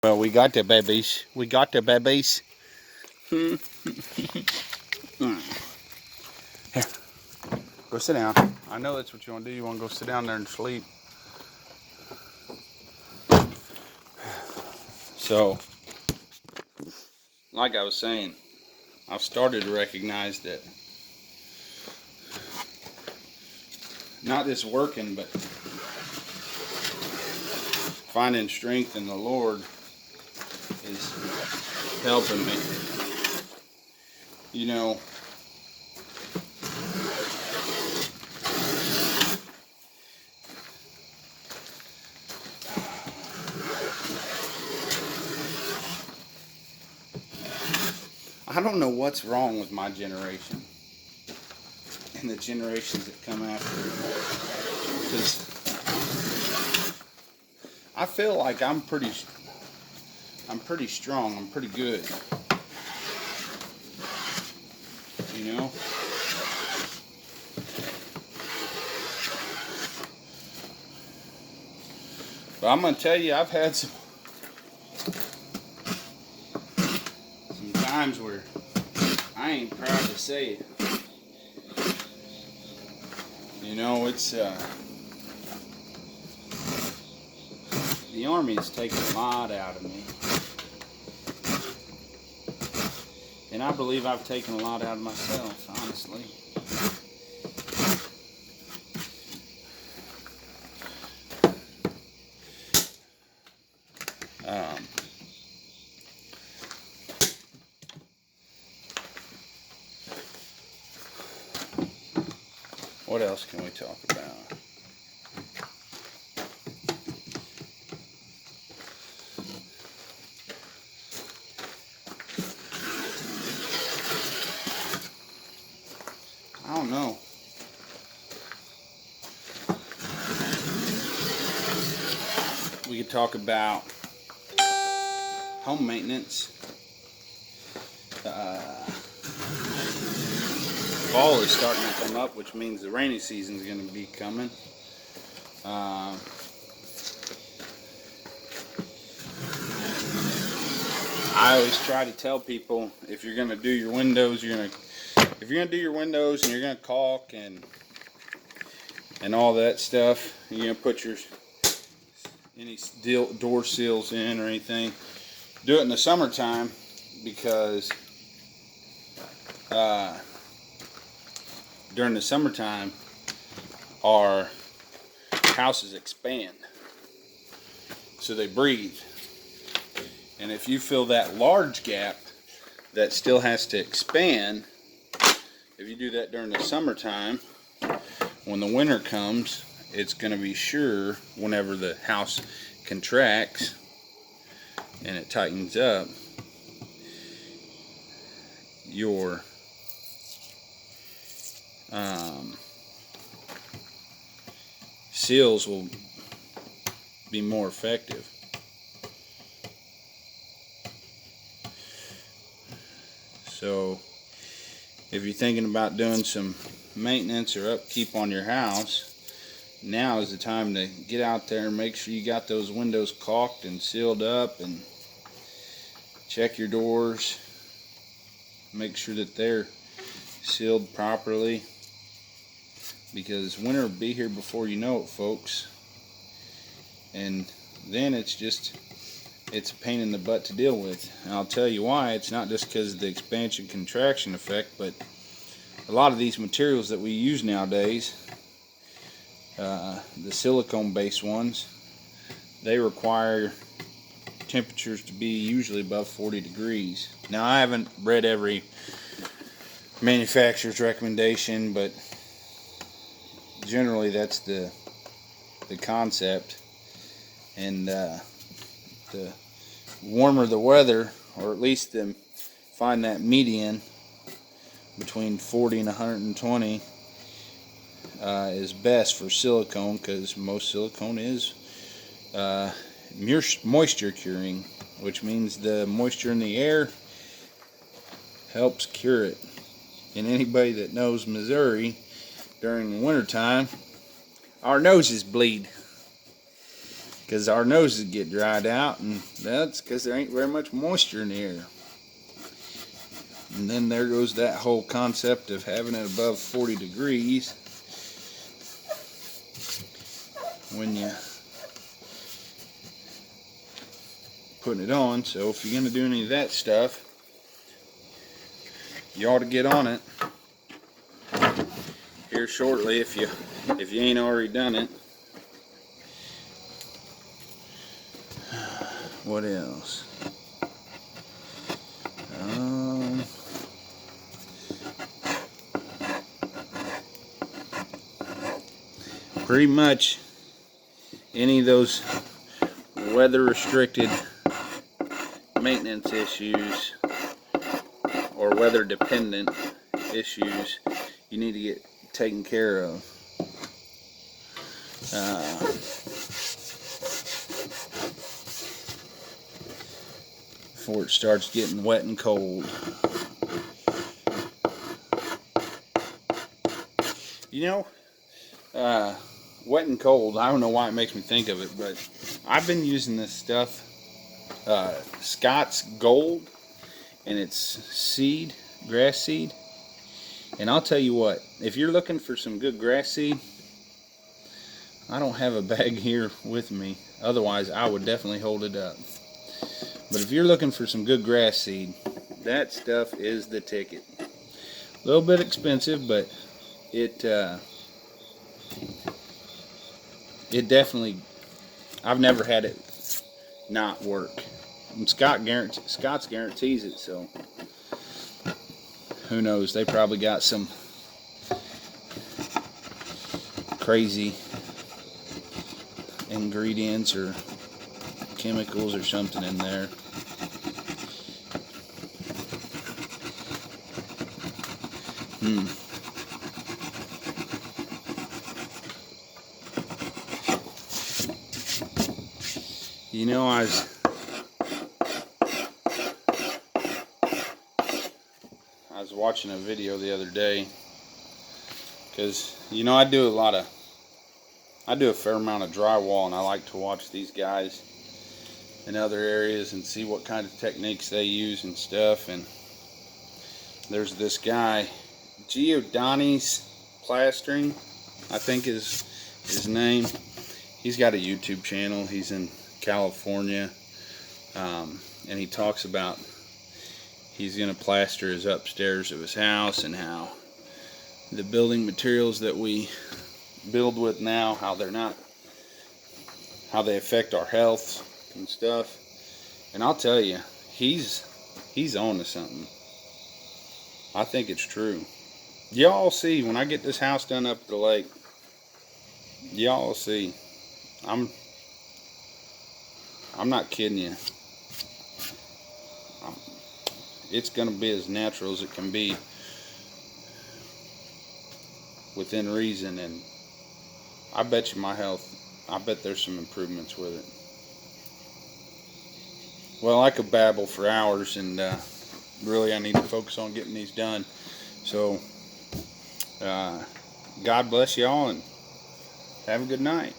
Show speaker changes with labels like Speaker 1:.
Speaker 1: Well, we got the babies. We got the babies. Here, go sit down. I know that's what you want to do. You want to go sit down there and sleep. So, like I was saying, I've started to recognize that not just working, but finding strength in the Lord is helping me. You know, I don't know what's wrong with my generation and the generations that come after, because I feel like I'm pretty strong. I'm pretty good. You know? But I'm gonna tell you, I've had some times where I ain't proud to say it. You know, it's the Army's taken a lot out of me. And I believe I've taken a lot out of myself, honestly. What else can we talk about? I don't know. We could talk about home maintenance. Fall is starting to come up, which means the rainy season is going to be coming. I always try to tell people, if you're going to do your windows, if you're going to do your windows and you're going to caulk and all that stuff, you're going to put any door seals in or anything, do it in the summertime, because during the summertime our houses expand, so they breathe. And if you fill that large gap that still has to expand, if you do that during the summertime, when the winter comes, it's going to be sure, whenever the house contracts and it tightens up, your seals will be more effective. So if you're thinking about doing some maintenance or upkeep on your house, now is the time to get out there and make sure you got those windows caulked and sealed up, and check your doors, make sure that they're sealed properly, because winter will be here before you know it, folks. And then it's a pain in the butt to deal with. And I'll tell you why. It's not just because of the expansion contraction effect, but a lot of these materials that we use nowadays, the silicone based ones, they require temperatures to be usually above 40 degrees. Now, I haven't read every manufacturer's recommendation, but generally that's the concept. And the warmer the weather, or at least find that median between 40 and 120, is best for silicone, because most silicone is moisture curing, which means the moisture in the air helps cure it. And anybody that knows Missouri, during the wintertime, our noses bleed. because our noses get dried out, and that's because there ain't very much moisture in the air. And then there goes that whole concept of having it above 40 degrees when you putting it on. So if you're going to do any of that stuff, you ought to get on it here shortly if you ain't already done it. What else? Pretty much any of those weather restricted maintenance issues or weather dependent issues you need to get taken care of. Before it starts getting wet and cold. You know, wet and cold, I don't know why it makes me think of it, but I've been using this stuff, Scott's Gold, and it's seed, grass seed. And I'll tell you what, if you're looking for some good grass seed, I don't have a bag here with me, otherwise I would definitely hold it up. But if you're looking for some good grass seed, that stuff is the ticket. A little bit expensive, but it definitely, I've never had it not work. And Scott's guarantees it, so who knows, they probably got some crazy ingredients or chemicals or something in there. You know, I was watching a video the other day, because you know I do a fair amount of drywall, and I like to watch these guys in other areas and see what kind of techniques they use and stuff. And there's this guy, Giordani's Plastering, I think is his name. He's got a YouTube channel. He's in California, and he talks about he's going to plaster his upstairs of his house, and how the building materials that we build with now, how they affect our health and stuff. And I'll tell you, he's on to something. I think it's true. Y'all see when I get this house done up at the lake, y'all see, I'm not kidding you. It's going to be as natural as it can be within reason, and I bet you my health, I bet there's some improvements with it. Well, I could babble for hours, and really I need to focus on getting these done. So God bless y'all, and have a good night.